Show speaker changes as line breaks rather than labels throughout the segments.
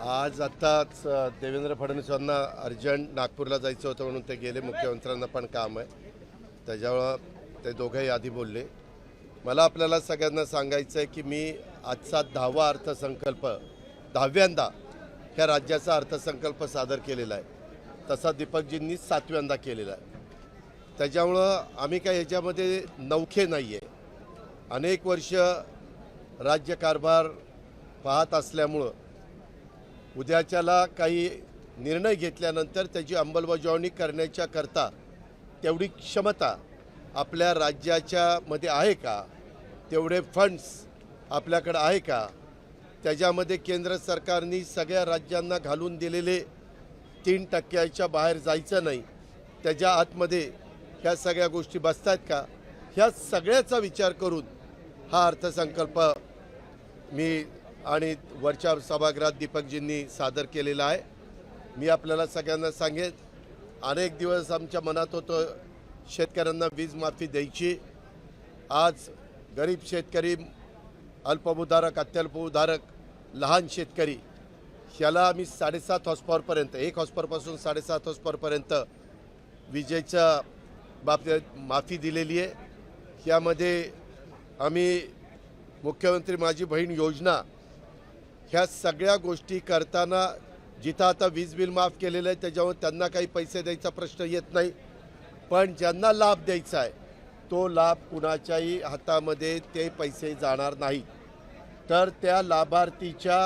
आज आत्ताच देवेंद्र फडणवीस यांना अर्जंट नागपूरला जायचं होतं म्हणून ते गेले. मुख्यमंत्र्यांना पण काम आहे, त्याच्यामुळं ते दोघंही आधी बोलले. मला आपल्याला सगळ्यांना सांगायचं आहे की मी आजचा 10वा अर्थसंकल्प 10व्यांदा ह्या राज्याचा अर्थसंकल्प सादर केलेला आहे. तसा दीपकजींनी 7व्यांदा केलेला आहे. त्याच्यामुळं आम्ही काय ह्याच्यामध्ये नवखे नाही आहे. अनेक वर्ष राज्यकारभार पाहत असल्यामुळं उद्याच्याला काही निर्णय घेतल्यानंतर त्याची अंमलबजावणी करण्याच्या करता तेवढी क्षमता आपल्या राज्याच्या मध्ये आहे का, तेवढे फंड्स आपल्याकडे आहे का, त्याच्यामध्ये केंद्र सरकारने सगळ्या राज्यांना घालून दिलेले 3% बाहेर जायचं नाही, त्याच्या आतमध्ये ह्या सगळ्या गोष्टी बसतात का, ह्या सगळ्याचा विचार करून हा अर्थसंकल्प मी आणि वरच्या सभागृहात दीपकजींनी सादर केलेला आहे. मी आपल्याला सगळ्यांना सांगेन, अनेक दिवस आमच्या मनात होतं शेतकऱ्यांना वीज माफी द्यायची. आज गरीब शेतकरी, अल्पभूधारक, अत्यल्पभूधारक, लहान शेतकरी ह्याला आम्ही 7.5 हॉर्सपॉवरपर्यंत 1 हॉर्सपॉवरपासून 7.5 हॉर्सपॉवरपर्यंत विजेच्या बाबतीत माफी दिलेली आहे. यामध्ये आम्ही मुख्यमंत्री माझी बहीण योजना ह्या सगळ्या गोष्टी करताना जिथं आता वीज बिल माफ केलेलं आहे त्याच्यावर त्यांना काही पैसे द्यायचा प्रश्न येत नाही, पण ज्यांना लाभ द्यायचा आहे तो लाभ कुणाच्याही हातामध्ये ते पैसे जाणार नाही, तर त्या लाभार्थीच्या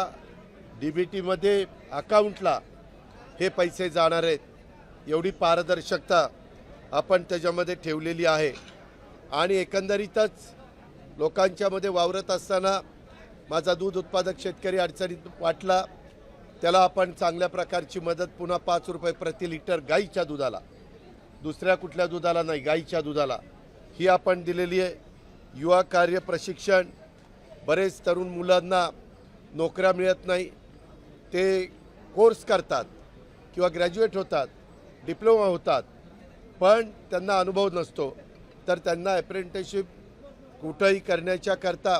DBTमध्ये अकाउंटला हे पैसे जाणार आहेत. एवढी पारदर्शकता आपण त्याच्यामध्ये ठेवलेली आहे. आणि एकंदरीतच लोकांच्यामध्ये वावरत असताना माझा दूध उत्पादक शेतकरी अडचणीत वाटला, त्याला आपण चांगल्या प्रकारची मदत पुन्हा 5 रुपये प्रति लिटर गाईच्या दुधाला, दुसऱ्या कुठल्या दुधाला नाही, गाईच्या दुधाला ही आपण दिलेली आहे. युवा कार्य प्रशिक्षण, बरेच तरुण मुलांना नोकऱ्या मिळत नाही, ते कोर्स करतात किंवा ग्रॅज्युएट होतात, डिप्लोमा होतात, पण त्यांना अनुभव नसतो, तर त्यांना अप्रेंटिसशिप कुठंही करण्याच्या करता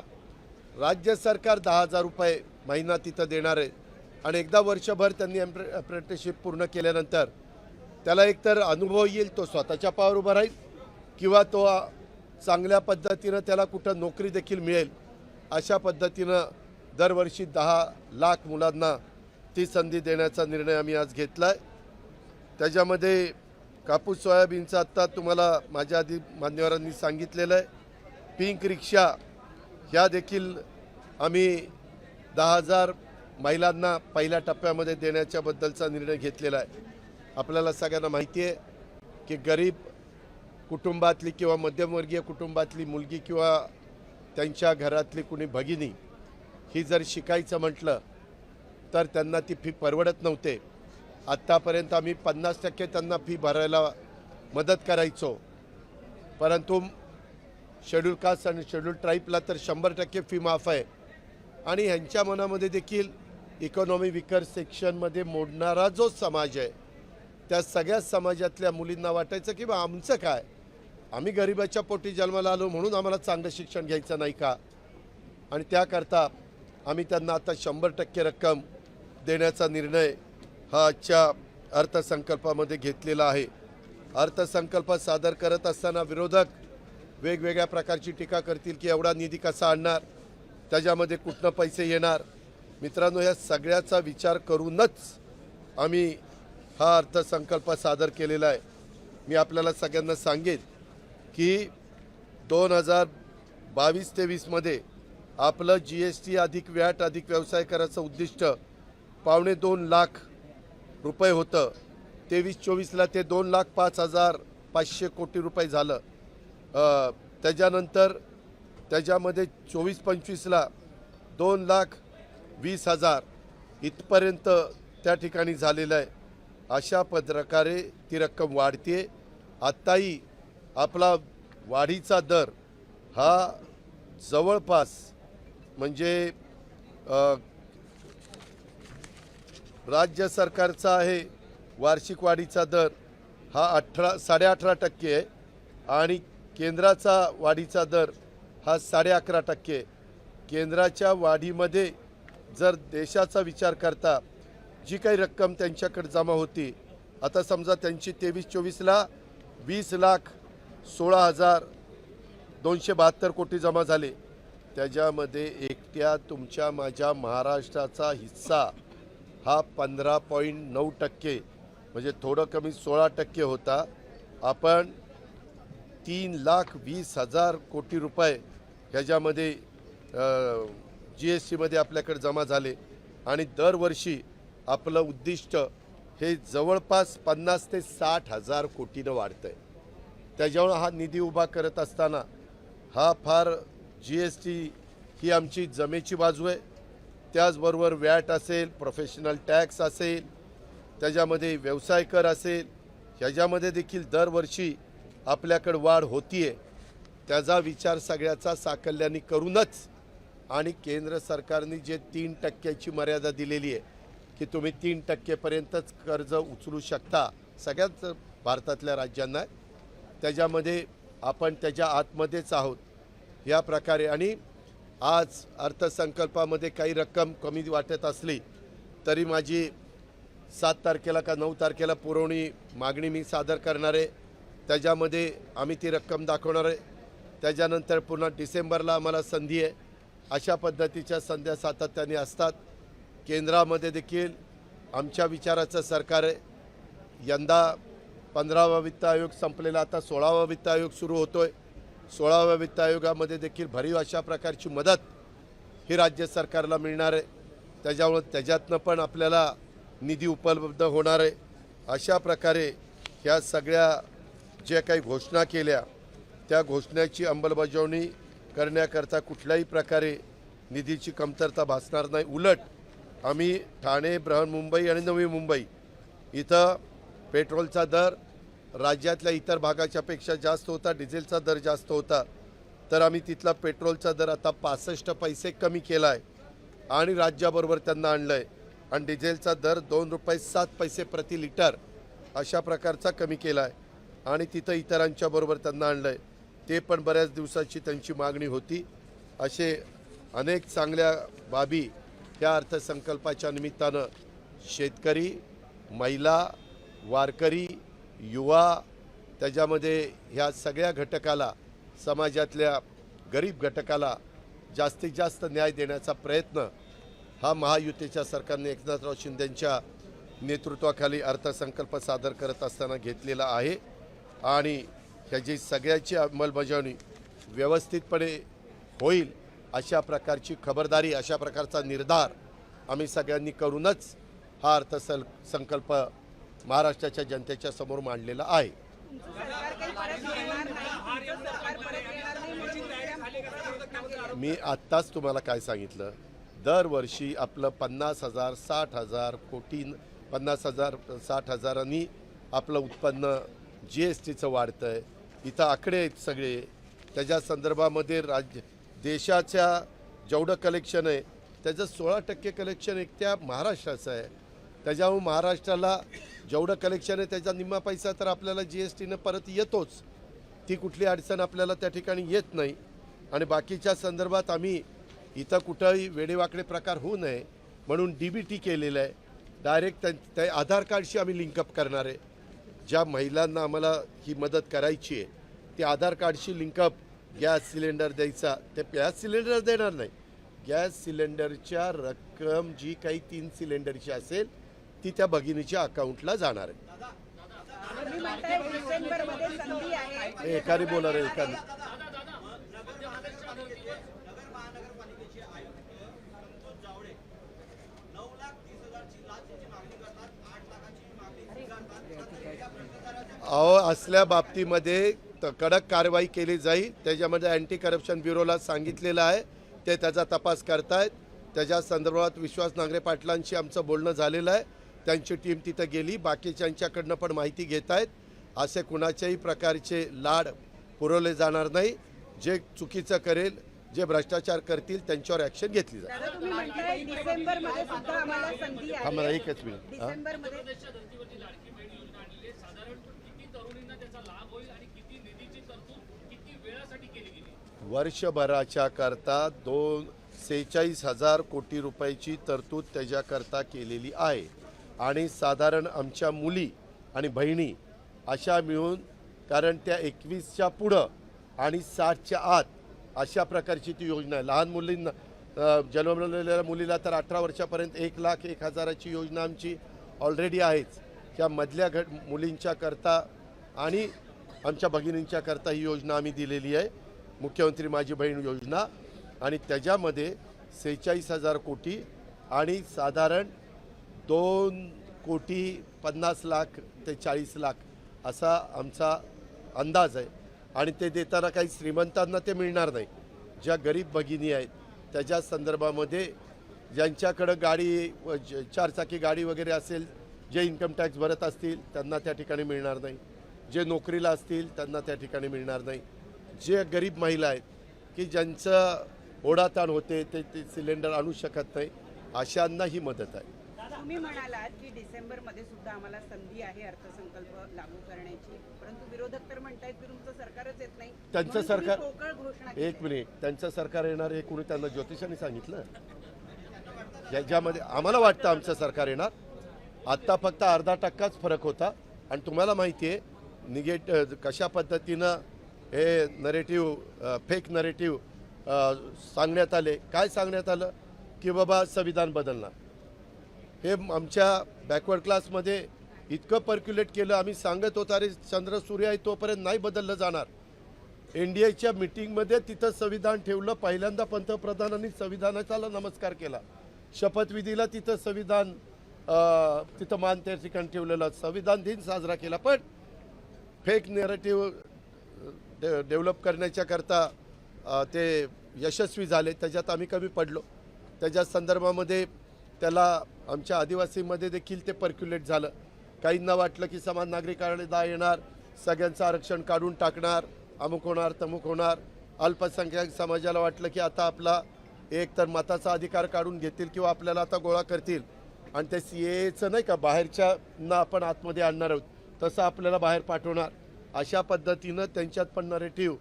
राज्य सरकार 10,000 रुपये महिना तिथं देणार आहे. आणि एकदा वर्षभर त्यांनी अप्रेंटिसशिप पूर्ण केल्यानंतर त्याला एकतर अनुभव येईल, तो स्वतःच्या पायावर उभा राहील, किंवा तो चांगल्या पद्धतीनं त्याला कुठं नोकरी देखील मिळेल. अशा पद्धतीनं दरवर्षी 10 लाख मुलांना ती संधी देण्याचा निर्णय आम्ही आज घेतला आहे. त्याच्यामध्ये कापूस सोयाबीनचं आत्ता तुम्हाला माझ्या आधी मान्यवरांनी सांगितलेलं आहे. पिंक रिक्षा ह्या देखील आम्ही 10,000 महिलांना पहिल्या टप्प्यामध्ये देण्याच्या बद्दलचा निर्णय घेतलेला आहे. आपल्याला सगळ्यांना माहिती आहे की गरीब कुटुंबातली किंवा मध्यमवर्गीय कुटुंबातली मुलगी किंवा त्यांच्या घरातली कुणी भगिनी ही जर शिकायचं म्हटलं तर त्यांना ती फी परवडत नव्हते. आत्तापर्यंत आम्ही 50% त्यांना फी भरायला मदत करायचो, परंतु शेड्यूल कास्ट आणि शेड्यूल ट्राईबला तर 100% फी माफ आहे. आणि ह्यांच्या मनामध्ये देखील इकॉनॉमी विकर सेक्शनमध्ये मोडणारा जो समाज आहे त्या सगळ्या समाजातल्या मुलींना वाटायचं की बा आमचं काय, आम्ही गरिबाच्या पोटी जन्माला आलो म्हणून आम्हाला चांगलं शिक्षण घ्यायचं नाही का. आणि त्याकरता आम्ही त्यांना आता 100% रक्कम देण्याचा निर्णय हा आजच्या अर्थसंकल्पामध्ये घेतलेला आहे. अर्थसंकल्प सादर करत असताना विरोधक वेगवेगळ्या प्रकारची टीका करतील की एवढा निधी कसा आणणार, त्याच्यामध्ये कुठनं पैसे येणार. मित्रांनो, या सगळ्याचा विचार करूनच आम्ही हा अर्थसंकल्प सादर केलेला आहे. मी आपल्याला सगळ्यांना सांगेन की 2022-23मध्ये आपलं GST अधिक व्हॅट अधिक व्यवसाय करायचं उद्दिष्ट 2.25 लाख रुपये होतं. 23-24ला ते 2,05,500 कोटी रुपये झालं. त्याच्यानंतर त्याच्यामध्ये 24-25ला 2,20,000 इथपर्यंत त्या ठिकाणी झालेलं आहे. अशा प्रकारे ती रक्कम वाढते. आत्ताही आपला वाढीचा दर हा जवळपास म्हणजे राज्य सरकारचा आहे वार्षिक वाढीचा दर हा 18.5% आहे आणि केंद्राचा वाढीचा दर हा 11.5% आहे. केंद्राच्या वाढीमध्ये जर देशाचा विचार करता जी काही रक्कम त्यांच्याकडे जमा होती, आता समजा त्यांची 23-24ला 20,16,272 कोटी जमा झाले, त्याच्यामध्ये एकट्या तुमच्या माझ्या महाराष्ट्राचा हिस्सा हा 15.9%, म्हणजे थोडं कमी 16% होता. आपण 3,20,000 कोटी रुपये ह्याच्यामध्ये GSTमध्ये आपल्याकडे जमा झाले आणि दरवर्षी आपलं उद्दिष्ट हे जवळपास 50 ते 60,000 कोटीनं वाढतं आहे. त्याच्यामुळं हा निधी उभा करत असताना हा फार GST ही आमची जमेची बाजू आहे. त्याचबरोबर वॅट असेल, प्रोफेशनल टॅक्स असेल, त्याच्यामध्ये व्यवसाय कर असेल, ह्याच्यामध्ये देखील दरवर्षी आपल्याकडे वाढ होतीये. त्याचा विचार सगळ्याचा साकल्याने करूनच आणि केंद्र सरकारने जे 3% मर्यादा दिलेली आहे की तुम्ही 3%पर्यंतच कर्ज उचलू शकता सगळ्याच भारतातल्या राज्यांना, त्याच्यामध्ये आपण त्याच्या आतमध्येच आहोत या प्रकारे. आणि आज अर्थसंकल्पामध्ये काही रक्कम कमी वाटत असली तरी माझी 7 तारखेला का 9 तारखेला पुरवणी मागणी मी सादर करणार आहे. त्याच्यामध्ये आम्ही ती रक्कम दाखवणार आहे. त्याच्यानंतर पुन्हा डिसेंबरला आम्हाला संधी आहे. अशा पद्धतीच्या संध्या सातत्याने असतात. केंद्रामध्ये देखील आमच्या विचाराचं सरकार आहे. यंदा 15वा वित्त आयोग संपलेला, आता 16वा वित्त आयोग सुरू होतो आहे. 16व्या वित्त आयोगामध्ये देखील भरीव अशा प्रकारची मदत ही राज्य सरकारला मिळणार आहे. त्याच्यामुळे त्याच्यातनं पण आपल्याला निधी उपलब्ध होणार आहे. अशा प्रकारे ह्या सगळ्या ज्या काही घोषणा केल्या त्या घोषणाची अंमलबजावणी करण्याकरता कुठल्याही प्रकारे निधीची कमतरता भासणार नाही. उलट आम्ही ठाणे, बृहन्मुंबई आणि नवी मुंबई इथं पेट्रोलचा दर राज्यातल्या इतर भागाच्या पेक्षा जास्त होता, डिझेलचा दर जास्त होता, तर आम्ही तिथला पेट्रोलचा दर आता 65 पैसे कमी केला आहे आणि राज्याबरोबर त्यांना आणलं आहे. आणि डिझेलचा दर 2 रुपये 7 पैसे प्रति लिटर अशा प्रकारचा कमी केला आहे आणि तिथं इतरांच्या बरोबर त्यांना आणलं आहे. ते पण बऱ्याच दिवसाची त्यांची मागणी होती. असे अनेक चांगल्या बाबी ह्या अर्थसंकल्पाच्या निमित्तानं शेतकरी, महिला, वारकरी, युवा, त्याच्यामध्ये ह्या सगळ्या घटकाला, समाजातल्या गरीब घटकाला जास्तीत जास्त न्याय देण्याचा प्रयत्न हा महायुतीच्या सरकारने एकनाथराव शिंदेंच्या नेतृत्वाखाली अर्थसंकल्प सादर करत असताना घेतलेला आहे. आणि ह्याची सगळ्याची अंमलबजावणी व्यवस्थितपणे होईल अशा प्रकारची खबरदारी, अशा प्रकारचा निर्धार आम्ही सगळ्यांनी करूनच हा अर्थसंकल्प महाराष्ट्राच्या जनतेच्या समोर मांडलेला आहे. मी आत्ताच तुम्हाला काय सांगितलं, दरवर्षी आपलं 50,000 60,000 कोटी 50,000 60,000नी आपलं उत्पन्न GSTचं वाढतं आहे. इथं आकडे आहेत सगळे. त्याच्या संदर्भामध्ये देशाच्या जेवढं कलेक्शन आहे त्याचं 16% कलेक्शन एकट्या महाराष्ट्राचं आहे. त्याच्यामुळे महाराष्ट्राला जेवढं कलेक्शन आहे त्याचा निम्मा पैसा तर आपल्याला GSTनं परत येतोच. ती कुठली अडचण आपल्याला त्या ठिकाणी येत नाही. आणि बाकीच्या संदर्भात आम्ही इथं कुठंही वेडेवाकडे प्रकार होऊ नये म्हणून DBT केलेलं आहे. डायरेक्ट त्या आधार कार्डशी आम्ही लिंकअप करणार आहे. ज्या महिलांना आम्हाला ही मदत करायची आहे ती आधार कार्डशी लिंकअप गॅस सिलेंडर द्यायचा, ते गॅस सिलेंडर देणार नाही, गॅस सिलेंडरच्या रक्कम जी काही 3 सिलेंडरची असेल ती त्या भगिनीच्या अकाउंटला जाणार आहे. एकाने बोला रे, एकाने. असल्या बाबतीमध्ये कडक कारवाई केली जाईल. त्याच्यामध्ये अँटी करप्शन ब्युरोला सांगितलेलं आहे, ते त्याचा तपास करतायत. त्याच्या संदर्भात विश्वास नांगरे पाटलांशी आमचं बोलणं झालेलं आहे. त्यांची टीम तिथं गेली, बाकीच्यांच्याकडनं पण माहिती घेत आहेत. असे कुणाच्याही प्रकारचे लाड पुरवले जाणार नाही. जे चुकीचं करेल, जे भ्रष्टाचार करतील त्यांच्यावर ॲक्शन घेतली जाईल. आम्हाला एकच मिनिट. वर्षभराच्या करता 46,000 कोटी रुपयाची तरतूद त्याच्याकरता केलेली आहे. आणि साधारण आमच्या मुली आणि बहिणी अशा मिळून, कारण त्या 21च्या पुढं आणि 60च्या आत अशा प्रकारची ती योजना आहे. लहान मुलींना जन्मलेल्या मुलीला तर 18 वर्षापर्यंत 1,01,000ची योजना आमची ऑलरेडी आहेच. त्या मधल्या मुलींच्या करता आणि आमच्या भगिनींच्या करता ही योजना आम्ही दिलेली आहे, मुख्यमंत्री माझी बहीण योजना. आणि त्याच्यामध्ये 46,000 कोटी आणि साधारण 2,50,00,000 ते 40,00,000 असा आमचा अंदाज आहे. आणि ते देताना काही श्रीमंतांना ते मिळणार नाही. ज्या गरीब भगिनी आहेत त्याच्या संदर्भामध्ये, ज्यांच्याकडं गाडी 4चाकी गाडी वगैरे असेल, जे इन्कम टॅक्स भरत असतील त्यांना त्या ठिकाणी मिळणार नाही, जे नोकरीला असतील त्यांना त्या ठिकाणी मिळणार नाही, जे गरीब महिला आहेत की ज्यांचं ओढाताण होते ते सिलेंडर आणू शकत नाही, अशांना ही मदत आहे.
तुम्ही म्हणालात की डिसेंबरमध्ये सुद्धा आम्हाला संधी आहे अर्थसंकल्प लागू करण्याची, परंतु विरोधक तर म्हणतायत की तुमचं सरकारच येत नाही.
त्यांचं सरकार,
पोकळ घोषणा
एक मिनिट, त्यांचं सरकार येणार हे कोणी त्यांना ज्योतिषांनी सांगितलं? ज्याच्यामध्ये आम्हाला वाटतं आमचं सरकार येणार. आत्ता फक्त अर्धा टक्काच फरक होता. आणि तुम्हाला माहिती आहे कशा पद्धतीनं हे नरेटिव्ह, फेक नरेटिव्ह सांगण्यात आले. काय सांगण्यात आलं की बाबा संविधान बदलणार. हे आमच्या बॅकवर्ड क्लासमध्ये इतकं पर्क्युलेट केलं. आम्ही सांगत होतो अरे चंद्र सूर्य आहे तोपर्यंत नाही बदललं जाणार. एनडीएच्या मिटिंगमध्ये तिथं संविधान ठेवलं. पहिल्यांदा पंतप्रधानांनी संविधानाचा नमस्कार केला. शपथविधीला तिथं संविधान, तिथं मान त्या ठिकाणी ठेवलेला, संविधान दिन साजरा केला. पण फेक नॅरेटिव्ह डेव्हलप करण्याच्या करता ते यशस्वी झाले. त्याच्यात आम्ही कमी पडलो. त्याच्या संदर्भामध्ये त्याला आमच्या आदिवासीमध्ये देखील ते पर्क्युलेट झालं. काहींना वाटलं की समान नागरी कायदा येणार, सगळ्यांचं आरक्षण काढून टाकणार, अमुक होणार तमुक होणार. अल्पसंख्याक समाजाला वाटलं की आता आपला एक तर मताचा अधिकार काढून घेतील किंवा आपल्याला आता गोळा करतील. आणि ते CAAचं नाही का बाहेरच्यांना आपण आतमध्ये आणणार आहोत तसं आपल्याला बाहेर पाठवणार. अशा पद्धतीनं त्यांच्यात पण नरेटिव्ह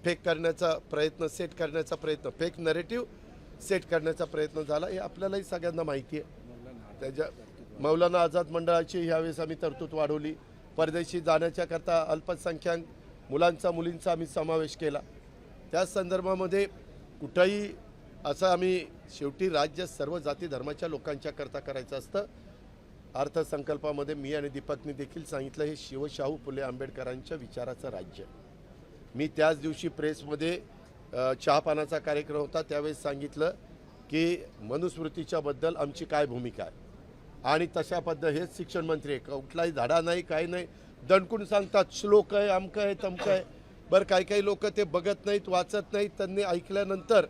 फेक करण्याचा प्रयत्न, फेक नरेटिव्ह सेट करण्याचा प्रयत्न झाला. हे आपल्यालाही सगळ्यांना माहिती आहे. त्याच्या मौलाना आझाद मंडळाची ह्यावेळेस आम्ही तरतूद वाढवली. परदेशी जाण्याच्याकरता अल्पसंख्याक मुलांचा मुलींचा आम्ही समावेश केला. त्या संदर्भामध्ये कुठंही असं आम्ही, शेवटी राज्य सर्व जाती धर्माच्या लोकांच्या करता करायचं असतं. अर्थसंकल्पामध्ये मी आणि दीपकनी देखील सांगितलं हे शिवशाहू फुले आंबेडकरांच्या विचाराचं राज्य. मी त्याच दिवशी प्रेसमध्ये चहापानाचा कार्यक्रम होता त्यावेळेस सांगितलं की मनुस्मृतीच्या बद्दल आमची काय भूमिका आहे. आणि तशा हेच शिक्षण मंत्री आहे, कुठलाही धडा नाही काही नाही, दणकून सांगतात श्लोक आहे, अमकं आहे तमकं आहे. बरं काही लोक ते बघत नाहीत, वाचत नाहीत. त्यांनी ऐकल्यानंतर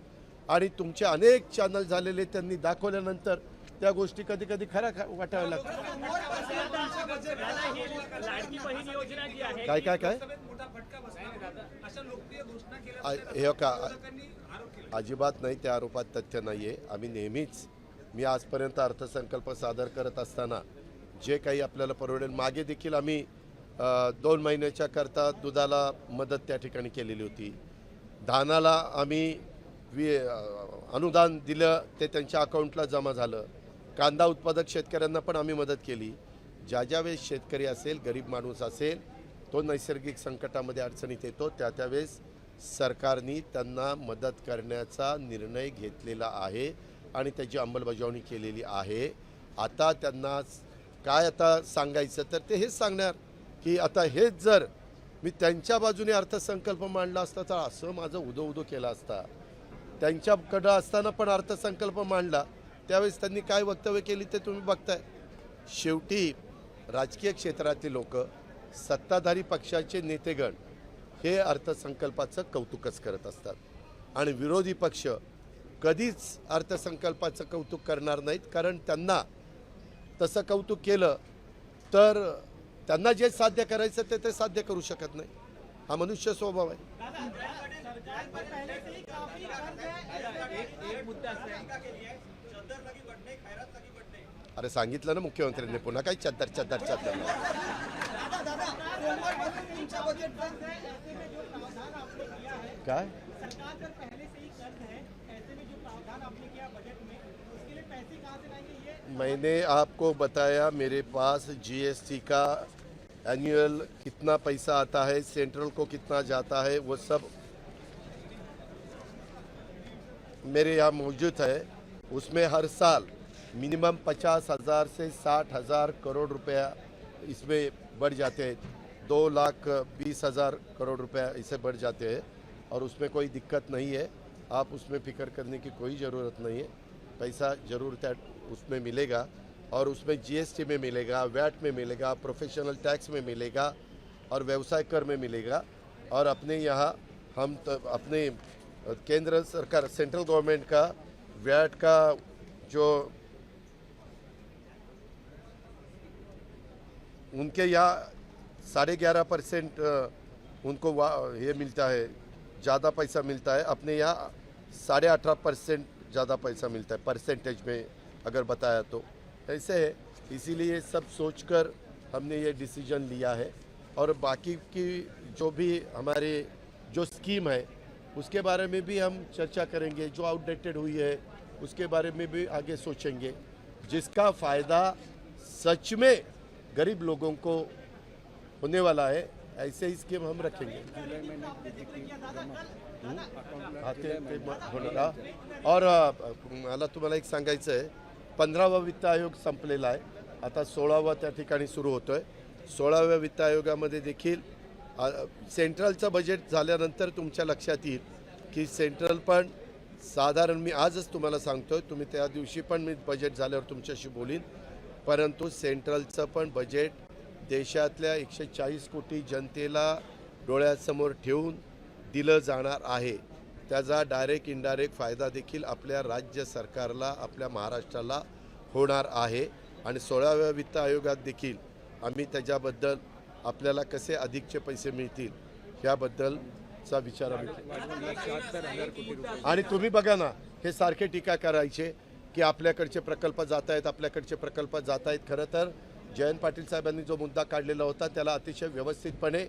आणि तुमचे अनेक चॅनल झालेले त्यांनी दाखवल्यानंतर त्या गोष्टी कधी कधी खऱ्या वाटाव्या लागतात. काय काय काय हे का अजिबात नाही, त्या आरोपात तथ्य नाही आहे. आम्ही नेहमीच, मी आजपर्यंत अर्थसंकल्प सादर करत असताना जे काही आपल्याला परवडेल, मागे देखील आम्ही 2 महिन्याच्या करता दुधाला मदत त्या ठिकाणी केलेली होती. धानाला आम्ही अनुदान दिलं, ते त्यांच्या अकाउंटला जमा झालं. कांदा उत्पादक शेतकऱ्यांना पण आम्ही मदत केली. ज्या वेळेस शेतकरी असेल, गरीब माणूस असेल, तो नैसर्गिक संकटामध्ये अडचणीत येतो, त्यावेळेस सरकारने त्यांना मदत करण्याचा निर्णय घेतलेला आहे आणि त्याची अंमलबजावणी केलेली आहे. आता त्यांना काय आता सांगायचं तर ते हेच सांगणार की आता हेच जर मी त्यांच्या बाजूने अर्थसंकल्प मांडला असता तर असं माझं उदो केला असता. त्यांच्याकडं असताना पण अर्थसंकल्प मांडला त्यावेळेस त्यांनी काय वक्तव्य केली ते तुम्ही बघताय. शेवटी राजकीय क्षेत्रातील लोक, सत्ताधारी पक्षाचे नेतेगण हे अर्थसंकल्पाचं कौतुकच करत असतात आणि विरोधी पक्ष कधीच अर्थसंकल्पाचं कौतुक करणार नाहीत. कारण त्यांना तसं कौतुक केलं तर त्यांना जे साध्य करायचं ते साध्य करू शकत नाही. हा मनुष्य स्वभाव आहे. अरे सांगितलं ना मुख्यमंत्र्यांनी, पुन्हा काही चद्दर काय मैंने आपको बताया मेरे पास जीएसटी का एनुअल कितना पैसा आता है, सेंट्रल को कितना जाता है, वो सब मेरे यहाँ मौजूद है। उसमें हर साल मिनिमम 50,000 से 60,000 करोड़ रुपया इसमें बढ़ जाते हैं। 2,20,000 करोड़ रुपया इसे बढ़ जाते हैं और उसमें कोई दिक्कत नहीं है। आप उसमें फिक्र करने की कोई ज़रूरत नहीं है। पैसा जरूर उसमें मिलेगा और उसमें जीएसटी में मिलेगा, वैट में मिलेगा, प्रोफेशनल टैक्स में मिलेगा और व्यवसाय कर में मिलेगा। और अपने यहाँ हम तो अपने केंद्र सरकार सेंट्रल गवर्नमेंट का वैट का जो उनके यहाँ 11.5% उनको ये मिलता है, ज़्यादा पैसा मिलता है। अपने यहाँ 18.5% ज़्यादा पैसा मिलता है परसेंटेज में अगर बताया तो। ऐसे है, इसीलिए सब सोचकर हमने ये डिसीजन लिया है। और बाकी की जो भी हमारे जो स्कीम है उसके बारे में भी हम चर्चा करेंगे। जो आउटडेटेड हुई है उसके बारे में भी आगे सोचेंगे, जिसका फ़ायदा सच में गरीब लोगों को होने वाला है। ऐसे ही स्कीम हम रखेंगे। और मला तुम्हाला एक सांगायचं आहे, 15वा वित्त आयोग संपलेला आहे, आता 16वा त्या ठिकाणी सुरू होतोय। 16व्या वित्त आयोगामध्ये देखील सेंट्रलचं बजेट झाल्यानंतर तुमच्या लक्षात येईल की सेंट्रल पण साधारण, मी आजच तुम्हाला सांगतोय, तुम्ही त्या दिवशी पण मी बजेट झाल्यावर तुमच्याशी बोलीन, परंतु सेंट्रलचं पण बजेट देशातल्या 140 कोटी जनतेला डोळ्यासमोर ठेवून दिलं जाणार आहे। त्याचा डायरेक्ट इनडायरेक्ट फायदा देखील आपल्या राज्य सरकारला, आपल्या महाराष्ट्राला होणार आहे। आणि 16व्या वित्त आयोगात देखील आम्ही त्याच्याबद्दल आपल्याला कसे अधिकचे पैसे मिळतील याबद्दलचा विचार आम्ही। आणि तुम्ही बघा ना, हे सारखे टीका करायचे की आपल्याकडचे प्रकल्प जात आहेत, आपल्याकडचे प्रकल्प जात आहेत। खरं तर जयंत पाटील साहेबांनी जो मुद्दा काढलेला होता त्याला अतिशय व्यवस्थितपणे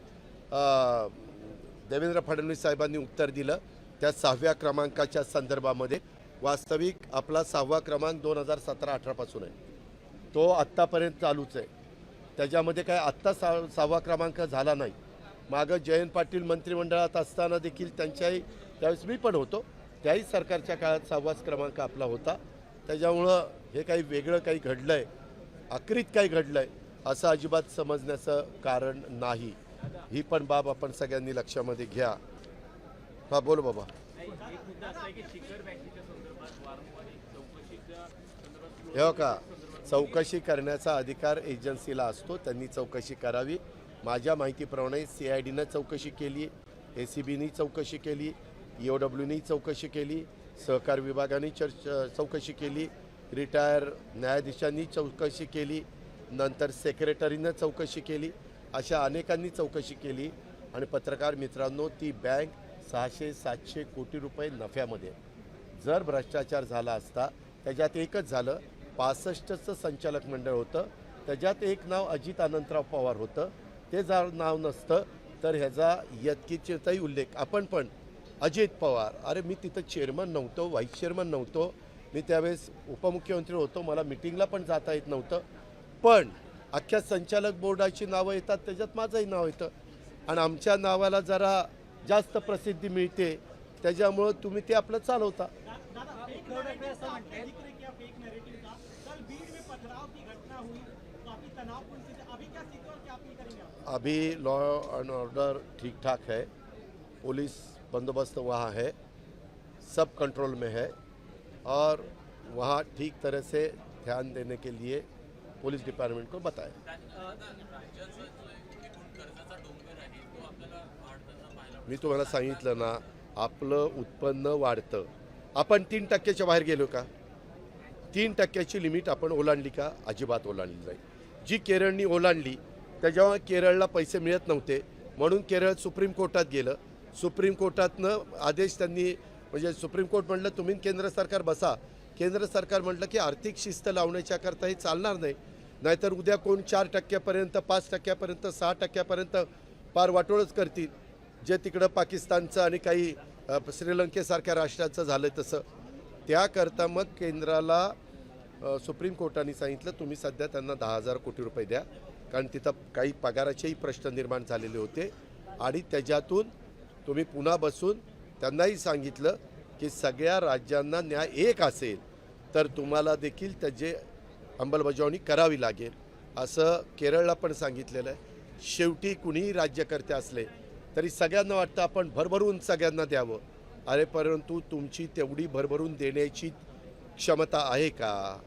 देवेंद्र फडणवीस साहेबांनी उत्तर दिलं। त्या 6व्या क्रमांकाच्या संदर्भामध्ये वास्तविक आपला 6वा क्रमांक 2017-18 पासून आहे, तो आत्तापर्यंत चालूच आहे। त्याच्यामध्ये काय आत्ता 6वा क्रमांक झाला नाही। मागं जयंत पाटील मंत्रिमंडळात असताना देखील त्यांच्याही, त्यावेळेस मी पण होतो, त्याही सरकारच्या काळात 6वाच क्रमांक आपला होता। त्याच्यामुळं हे काही वेगळं काही घडलं आहे, आकृत काही घडलं आहे असं अजिबात समजण्याचं कारण नाही। ही पण बाब आपण सगळ्यांनी लक्षामध्ये घ्या। हा बोल बाबा। हे का, चौकशी करण्याचा अधिकार एजन्सीला असतो, त्यांनी चौकशी करावी। माझ्या माहितीप्रमाणे CIDनं चौकशी केली, ACBनी चौकशी केली, EOWनी चौकशी केली, सहकार विभागाने चौकशी केली, रिटायर न्यायाधीशांनी चौकशी केली, नंतर सेक्रेटरीनं चौकशी केली, अशा अनेकांनी चौकशी केली। आणि पत्रकार मित्रांनो, ती बँक 600-700 कोटी रुपये नफ्यामध्ये, जर भ्रष्टाचार झाला असता त्याच्यात एकच झालं, 65चं संचालक मंडळ होतं, त्याच्यात एक नाव अजित अनंतराव पवार होतं, ते जर नाव नसतं तर ह्याचा यत्किंचितही उल्लेख आपण पण अजित पवार, अरे मी तिथं चेअरमन नव्हतो, व्हाईस चेअरमन नव्हतो, मी त्यावेळेस उपमुख्यमंत्री होतो, मला मिटिंगला पण जाता येत नव्हतं, पण अख्ख्या संचालक बोर्डाची नावं येतात, त्याच्यात माझंही नाव येतं आणि आमच्या नावाला जरा जास्त प्रसिद्धी मिळते, त्याच्यामुळं तुम्ही ते आपलं चालवता। अभी लॉ एंड ऑर्डर ठीक ठाक है, पुलिस बंदोबस्त वहाँ है, सब कंट्रोल में है और वहाँ ठीक तरह से ध्यान देने के लिए पुलिस डिपार्टमेंट को बताएं। मी तुम्हाला सांगितलं ना, आपलं उत्पन्न वाढतं, आपण 3% बाहेर गेलो का? 3% लिमिट आपण ओलांडली का? अजिबात ओलांडली नाही। जी केरळनी ओलांडली त्याच्यामुळे केरळला पैसे मिळत नव्हते, म्हणून केरळ सुप्रीम कोर्टात गेलं। सुप्रीम कोर्टातनं आदेश त्यांनी, म्हणजे सुप्रीम कोर्ट म्हटलं तुम्ही केंद्र सरकार बसा, केंद्र सरकार म्हटलं की आर्थिक शिस्त लावण्याच्या करता हे चालणार नाही, नाहीतर उद्या कोण 4%पर्यंत, 5%पर्यंत, 6%पर्यंत पार वाटोळच करतील, जे तिकडं पाकिस्तानचं आणि काही श्रीलंकेसारख्या राष्ट्राचं झालं तसं। त्याकरता मग केंद्राला सुप्रीम कोर्टाने सांगितलं तुम्ही सध्या त्यांना 10,000 कोटी रुपये द्या, कारण तिथं काही पगाराचेही प्रश्न निर्माण झालेले होते आणि त्याच्यातून तुम्ही पुन्हा बसून त्यांनाही सांगितलं की सगळ्या राज्यांना न्याय एक असेल तर तुम्हाला देखील त्याची अंमलबजावणी करावी लागेल असं केरळला पण सांगितलेलं आहे. शेवटी कुणीही राज्यकर्ते असले तरी सगळ्यांना वाटतं आपण भरभरून सगळ्यांना द्यावं. अरे परंतु तुमची तेवढी भरभरून देण्याची क्षमता आहे का?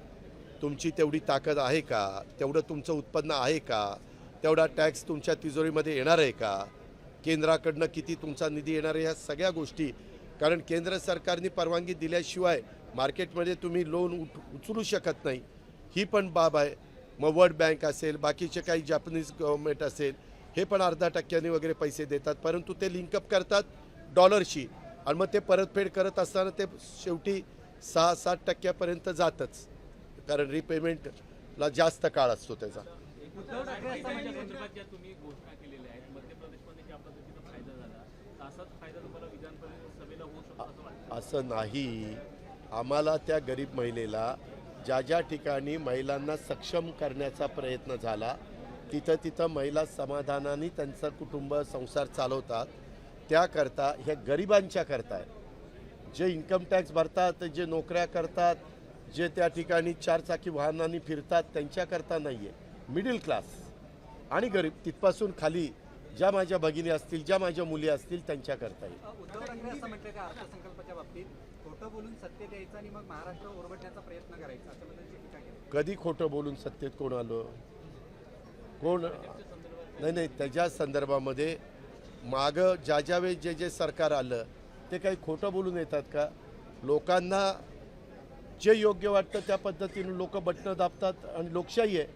तुमची तेवढी ताकद आहे का? तेवढं तुमचं उत्पन्न आहे का? तेवढा टॅक्स तुमच्या तिजोरीमध्ये येणार आहे का? केंद्राकडनं किती तुमचा निधी येणार आहे? ह्या सगळ्या गोष्टी, कारण केंद्र सरकारने परवानगी दिल्याशिवाय मार्केटमध्ये तुम्ही लोन उचलू शकत नाही, ही पण बाब आहे. मग वर्ल्ड बँक असेल, बाकीचे काही जॅपनीज गव्हर्नमेंट असेल, हे पण 0.5% वगैरे पैसे देतात, परंतु ते लिंकअप करतात डॉलरशी आणि मग ते परतफेड करत असताना ते शेवटी 6-7% जातच, कारण रिपेमेंटला जास्त काळ असतो त्याचा.
उद्धव ठाकरे असं संदर्भात ज्या तुम्ही घोषणा केलेल्या आहेत, मध्य प्रदेशमध्ये ज्या पद्धतीनं फायदा झाला, तर असाच फायदा तुम्हाला विधान परिषद सभेला होऊ शकतो असं वाटतं?
असं नाही. आम्हाला त्या गरीब महिलेला ज्या ज्या ठिकाणी महिलांना सक्षम करण्याचा प्रयत्न झाला तिथं महिला समाधानाने त्यांचं कुटुंब संसार चालवतात. त्याकरता ह्या गरिबांच्या करता आहे. जे इन्कम टॅक्स भरतात, जे नोकऱ्या करतात, जे त्या ठिकाणी 4 चाकी वाहनांनी फिरतात त्यांच्याकरता नाही आहे. मिडल क्लास आणि गरीब तिथपासून खाली ज्या माझ्या भगिनी असतील, ज्या माझ्या मुली असतील त्यांच्याकरता आहे.
उद्धव ठाकरे असं म्हटलं का अर्थसंकल्पाच्या बाबतीत खोटं बोलून सत्य द्यायचं आणि मग महाराष्ट्र ओरबडण्याचा प्रयत्न करायचा असं त्यांची टीका केली?
कधी खोटं बोलून सत्तेत कोण आलं? कोण? नाही, त्याच्या संदर्भामध्ये मागं ज्या वेळेस जे सरकार आलं ते काही खोटं बोलून येतात का? लोकांना जे योग्य वाटतं त्या पद्धतीने लोक बटणं दाबतात आणि लोकशाही आहे.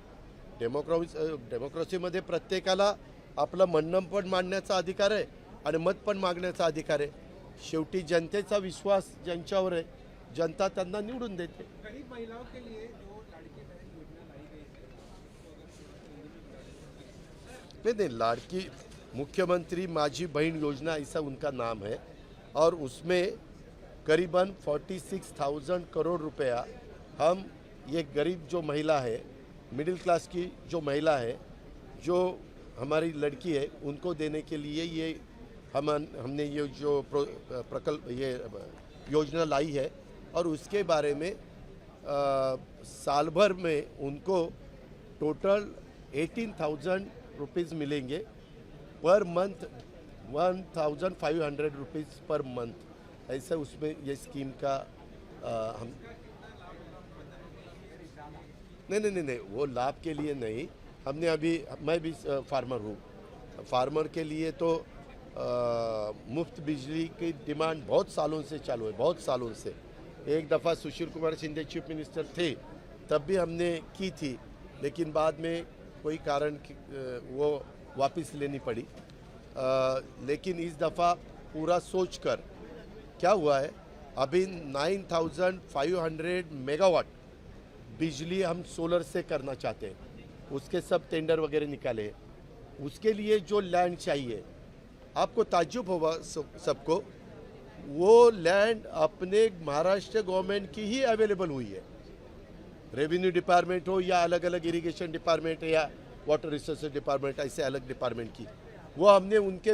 डेमोक्रेसीमध्ये प्रत्येकाला आपलं म्हणणं पण मांडण्याचा अधिकार आहे आणि मत पण मागण्याचा अधिकार आहे. शेवटी जनतेचा विश्वास ज्यांच्यावर आहे, जनता त्यांना निवडून देते.
गरीब महिलाओं के लिए जो लाड़की बहन योजना लाई गई है,
नहीं, लाड़की मुख्यमंत्री माझी बहन योजना ऐसा उनका नाम है और उसमें करीबन 46,000 करोड़ रुपया हम ये गरीब जो महिला है, मिडिल क्लास की जो महिला है, जो हमारी लड़की है, उनको देने के लिए ये हमने ये जो प्रकल्प ये योजना लाई है और उसके बारे में साल भर में उनको टोटल 18,000 रुपीज़ मिलेंगे per month, 1,500 rupees per month, ऐसा उसमें ये स्कीम का हम नहीं, वो लाभ के लिए नहीं. हमने अभी, मैं भी फार्मर हूँ, फार्मर के लिए तो मुफ्त बिजली की डिमांड बहुत सालों से चालू है, बहुत सालों से. एक दफ़ा सुशील कुमार शिंदे चीफ मिनिस्टर थे तब भी हमने की थी, लेकिन बाद में कोई कारण वो वापस लेनी पड़ी. लेकिन इस दफ़ा पूरा सोचकर क्या हुआ है, अभी 9,500 मेगावाट बिजली हम सोलर से करना चाहते हैं. उसके सब टेंडर वगैरह निकाले हैं. उसके लिए जो लैंड चाहिए, आपको ताज्जुब होगा सबको, वो लैंड अपने महाराष्ट्र गवर्नमेंट की ही अवेलेबल हुई है. रेवेन्यू डिपार्टमेंट हो या अलग अलग इरिगेशन डिपार्टमेंट या वाटर रिसोर्सेज डिपार्टमेंट, ऐसे अलग डिपार्टमेंट की, वो हमने उनके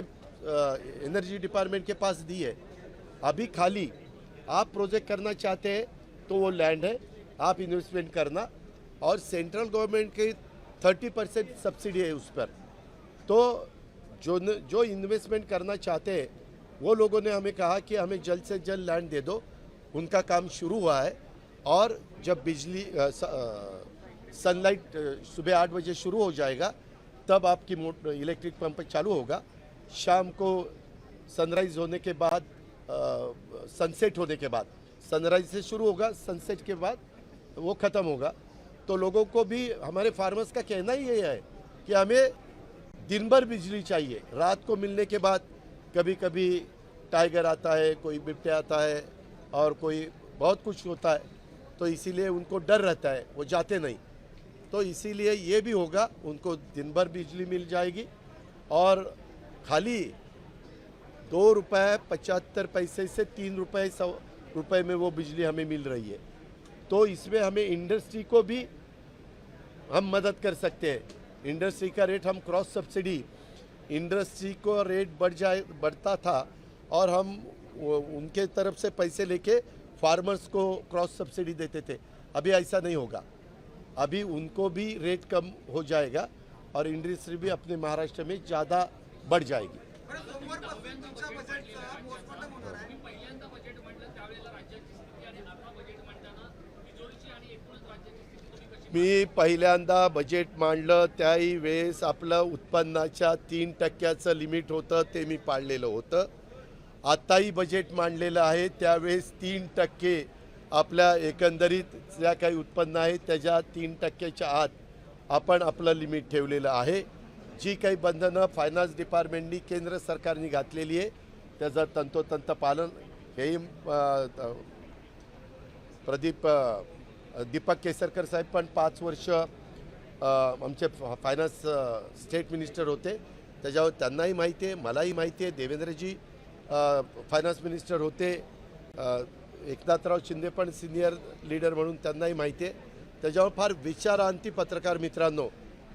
एनर्जी डिपार्टमेंट के पास दी है. अभी खाली आप प्रोजेक्ट करना चाहते हैं तो वो लैंड है, आप इन्वेस्टमेंट करना, और सेंट्रल गवर्नमेंट की 30% सब्सिडी है उस पर. तो जो इन्वेस्टमेंट करना चाहते हैं वो लोगों ने हमें कहा कि हमें जल्द से जल्द लैंड दे दो. उनका काम शुरू हुआ है और जब बिजली सनलाइट सुबह 8 बजे शुरू हो जाएगा तब आपकी इलेक्ट्रिक पंप चालू होगा. शाम को सनराइज होने के बाद, सनसेट होने के बाद, सनराइज से शुरू होगा, सनसेट के बाद वो ख़त्म होगा. तो लोगों को भी, हमारे फार्मर्स का कहना ही ये है कि हमें दिन भर बिजली चाहिए. रात को मिलने के बाद कभी कभी टाइगर आता है, कोई बिबटे आता है और कोई बहुत कुछ होता है, तो इसीलिए उनको डर रहता है, वो जाते नहीं. तो इसीलिए ये भी होगा, उनको दिन भर बिजली मिल जाएगी और खाली ₹2.75 से ₹3 में वो बिजली हमें मिल रही है. तो इसमें हमें इंडस्ट्री को भी हम मदद कर सकते हैं। इंडस्ट्री का रेट हम क्रॉस सब्सिडी, इंडस्ट्री को रेट बढ़ता था और हम उनके तरफ से पैसे लेके फार्मर्स को क्रॉस सब्सिडी देते थे। अभी ऐसा नहीं होगा, अभी उनको भी रेट कम हो जाएगा और इंडस्ट्री भी अपने महाराष्ट्र में ज़्यादा बढ़ जाएगी। मी पहिल्यांदा बजेट मांडलं त्याही वेळेस आपलं उत्पन्नाच्या 3% लिमिट होतं, ते मी पाळलेलं होतं। आताही बजेट मांडलेलं आहे त्यावेळेस 3% आपल्या एकंदरीत ज्या काही उत्पन्न आहे त्याच्या 3%च्या आत आपण आपलं लिमिट ठेवलेलं आहे। जी काही बंधनं फायनान्स डिपार्टमेंटनी केंद्र सरकारने घातलेली आहे त्याचं तंतोतंत पालन हे दीपक केसरकर साहेब पण 5 वर्ष आमचे फायनान्स स्टेट मिनिस्टर होते, त्याच्यावर त्यांनाही माहिती आहे, मलाही माहिती आहे। देवेंद्रजी फायनान्स मिनिस्टर होते, एकनाथराव शिंदे पण सिनियर लीडर म्हणून त्यांनाही माहिती आहे। त्याच्यावर फार विचारांती पत्रकार मित्रांनो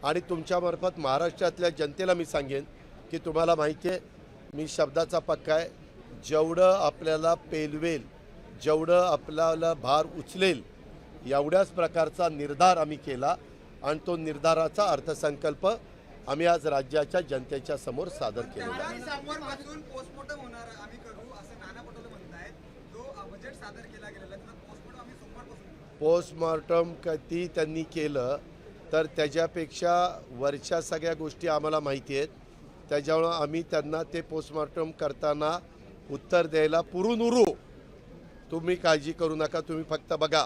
आणि तुमच्यामार्फत महाराष्ट्रातल्या जनतेला मी सांगेन की तुम्हाला माहिती आहे मी शब्दाचा पक्का आहे, जेवढं आपल्याला पेलवेल, जेवढं आपल्याला भार उचलेल एवढ्याच प्रकारचा निर्धार आम्ही केला आणि तो निर्धाराचा अर्थसंकल्प आम्ही आज राज्याच्या जनतेच्या समोर सादर केलेला आहे।
पोस्टमॉर्टम होणार आम्ही करू असं नाना पटोले म्हणतायत, जो बजेट सादर केला गेलेला त्याचा पोस्टमॉर्टम आम्ही सोमवारपासून
पोस्टमॉर्टम कधी त्यांनी केलं तर त्याच्यापेक्षा वरच्या सगळ्या गोष्टी आम्हाला माहिती आहेत, त्याच्यामुळं आम्ही त्यांना ते पोस्टमॉर्टम करताना उत्तर द्यायला पुरून उरू। तुम्ही काळजी करू नका, तुम्ही फक्त बघा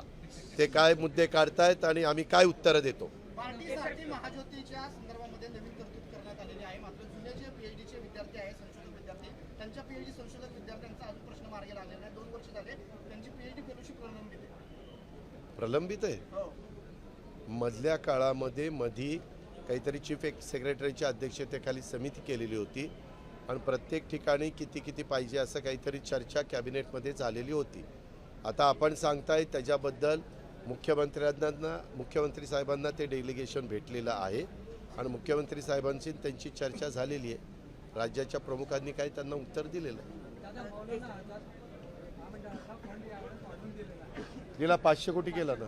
ते काय मुद्दे काढतायत आणि आम्ही काय उत्तरं देतो।
पार्टीसाठी महाज्योतीच्या संदर्भामध्ये नवीन तरतूद करण्यात आलेली आहे, मात्र जुने जे पीएचडीचे विद्यार्थी आहेत, संशोधक विद्यार्थी, त्यांच्या पीएचडी संशोधक विद्यार्थ्यांचा अजून प्रश्न मार्गी लागलेला नाही। 2 वर्ष झाले त्यांची पीएचडी फेलोशिप प्रलंबित आहे।
प्रलंबित आहे। मधल्या काळामध्ये काहीतरी चीफ सेक्रेटरीच्या अध्यक्षतेखाली समिती केलेली होती आणि प्रत्येक ठिकाणी किती पाहिजे असं काहीतरी चर्चा कॅबिनेटमध्ये झालेली होती। आता आपण सांगताय त्याच्याबद्दल मुख्यमंत्री साहेबांना ते डेलिगेशन भेटलेलं आहे आणि मुख्यमंत्री साहेबांशी त्यांची चर्चा झालेली आहे। राज्याच्या प्रमुखांनी काही त्यांना उत्तर दिलेलं आहे। तिला 500 कोटी केला ना,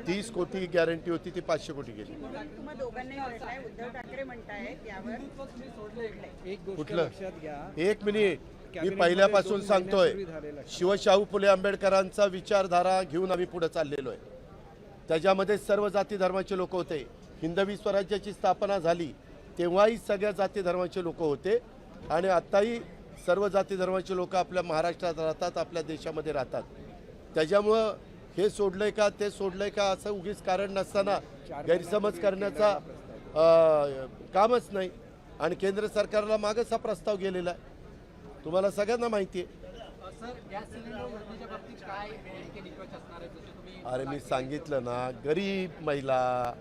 30 कोटी गॅरंटी होती ती 500 कोटी गेली।
तुम्हा दोघांनाही प्रश्न उद्धव ठाकरे म्हणतायत यावर
कुठलं? एक मिनिट, मी पहिल्यापासून सांगतोय शिवशाहू फुले आंबेडकरांचा विचारधारा घेऊन आम्ही पुढे चाललेलो आहे। त्याच्यामध्ये सर्व जाती धर्माचे लोक होते। हिंदवी स्वराज्याची स्थापना झाली तेव्हाही सगळ्या जाती धर्माचे लोक होते आणि आताही सर्व जाती धर्माचे लोक आपल्या महाराष्ट्रात राहतात, आपल्या देशामध्ये राहतात। त्याच्यामुळं हे सोडलंय का ते सोडलंय का असं उगीच कारण नसताना गैरसमज करण्याचा कामच नाही आणि केंद्र सरकारला मागच हा प्रस्ताव गेलेला आहे, तुम्हाला सगळ्यांना माहिती आहे। अरे मी सांगितलं ना, गरीब महिला,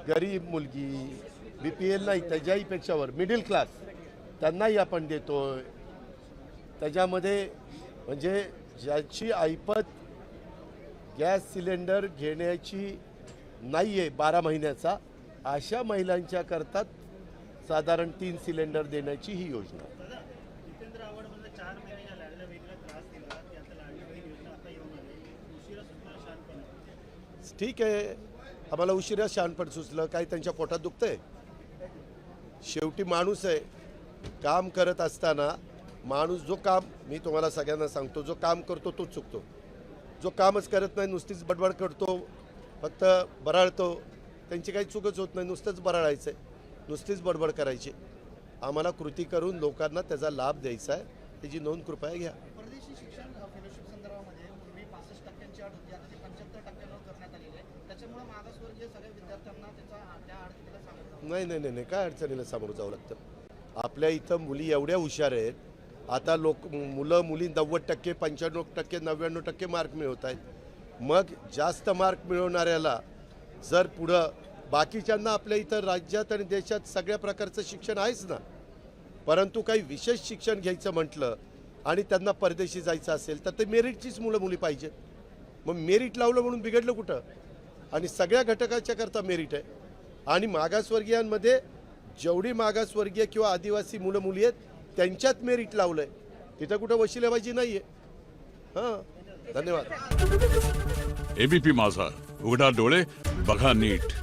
गरीब मुलगी, BPL नाही त्याच्याही पेक्षावर मिडल क्लास त्यांनाही आपण देतोय। त्याच्यामध्ये म्हणजे ज्याची ऐपत गॅस सिलेंडर घेण्याची नाही आहे 12 महिन्याचा अशा महिलांच्या करता साधारण 3 सिलेंडर देण्याची ही योजना आहे। ठीक आहे, आम्हाला उशिरा शहाणपण सुचलं, काही त्यांच्या पोटात दुखतंय। शेवटी माणूस आहे, काम करत असताना माणूस जो काम, मी तुम्हाला सगळ्यांना सांगतो, जो काम करतो तोच चुकतो। जो कामच करत नाही नुसतीच बडबड करतो, फक्त बराळतो, त्यांची काही चुकच होत नाही, नुसतंच बराळायचं आहे, नुसतीच बडबड करायची। आम्हाला कृती करून लोकांना त्याचा लाभ द्यायचा आहे, त्याची नोंद कृपया घ्या।
परदेशी शिक्षण फेलोशिप संदर्भामध्ये पूर्वी 65%ची अट होती, आता ती 75%वर करण्यात आलेली आहे। त्याच्यामुळे मागासवर्गीय सगळ्या विद्यार्थ्यांना त्या अडचणीला सामोरं जावं
नाही, काय अडचणीला सामोरं जावं लागतं। आपल्या इथं मुली एवढ्या हुशार आहेत, आता मुलं मुली 90%, 95%, 99% मार्क मिळवत आहेत। मग जास्त मार्क मिळवणाऱ्याला जर पुढं बाकीच्यांना आपल्या इथं राज्यात आणि देशात सगळ्या प्रकारचं शिक्षण आहेच ना, परंतु काही विशेष शिक्षण घ्यायचं म्हटलं आणि त्यांना परदेशी जायचं असेल तर ते मेरिटचीच मुली पाहिजेत। मग मेरिट लावलं म्हणून बिघडलं कुठं? आणि सगळ्या घटकाच्या करता मेरिट आहे. आणि मागासवर्गीयांमध्ये जेवढी मागासवर्गीय किंवा आदिवासी मुलं मुली आहेत त्यांच्यात मेरिट लावलं आहे. तिथं कुठं वशिलेबाजी नाही आहे. हां, धन्यवाद.
एबीपी माझा, उघडा डोळे बघा नीट.